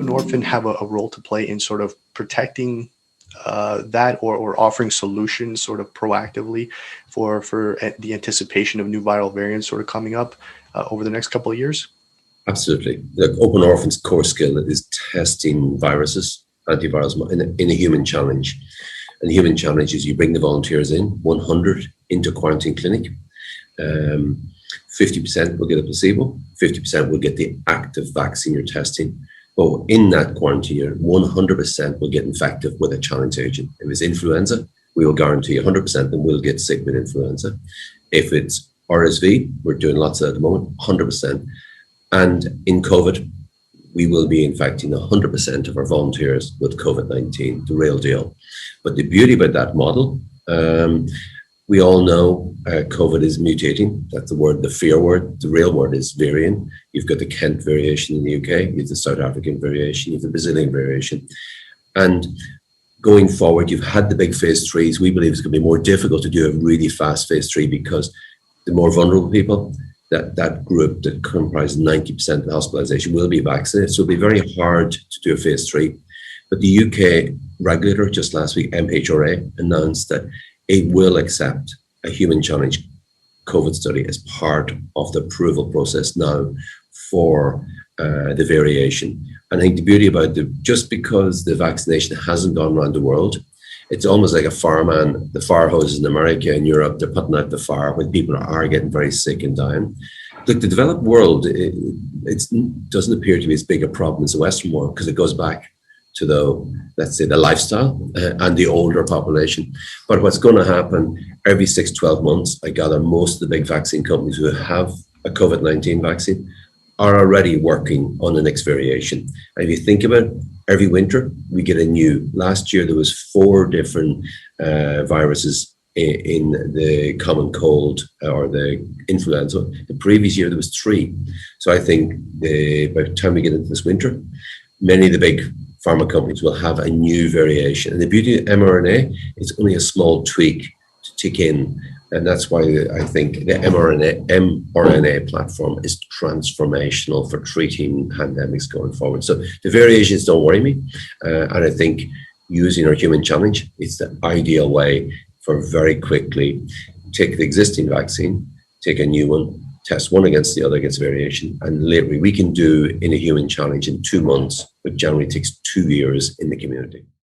Open Orphan have a role to play in sort of protecting that or offering solutions sort of proactively for the anticipation of new viral variants sort of coming up over the next couple of years? Absolutely. Like Open Orphan's core skill is testing viruses, antivirals in a human challenge. And the human challenge is you bring the volunteers in, 100 into quarantine clinic. 50% will get a placebo, 50% will get the active vaccine you're testing. But in that quarantine year, 100% will get infected with a challenge agent. If it's influenza, we will guarantee 100% that we'll get sick with influenza. If it's RSV, we're doing lots of that at the moment, 100%. And in COVID, we will be infecting 100% of our volunteers with COVID-19, the real deal. But the beauty about that model, we all know COVID is mutating. That's the word, the fear word. The real word is variant. You've got the Kent variation in the UK, you have the South African variation, you have the Brazilian variation. And going forward, you've had the big phase 3s. We believe it's going to be more difficult to do a really fast phase 3 because the more vulnerable people, that group that comprises 90% of the hospitalization will be vaccinated. So it'll be very hard to do a phase 3. But the UK regulator just last week, MHRA, announced that it will accept a human challenge COVID study as part of the approval process now for the variation. And I think the beauty about just because the vaccination hasn't gone around the world, it's almost like a fireman, the fire hoses in America and Europe, they're putting out the fire when people are getting very sick and dying. Look, the developed world, it doesn't appear to be as big a problem as the Western world because it goes back to let's say, the lifestyle and the older population. But what's going to happen every 6-12 months, I gather most of the big vaccine companies who have a COVID-19 vaccine are already working on the next variation. And if you think about it, every winter we get a new. Last year there was 4 different viruses in the common cold or the influenza. The previous year there was 3. So I think by the time we get into this winter, many of the big pharma companies will have a new variation. And the beauty of mRNA, it's only a small tweak to tick in. And that's why I think the mRNA platform is transformational for treating pandemics going forward. So the variations don't worry me. And I think using our human challenge is the ideal way for very quickly take the existing vaccine, take a new one, test one against the other against variation, and literally we can do in a human challenge in 2 months, which generally takes 2 years in the community.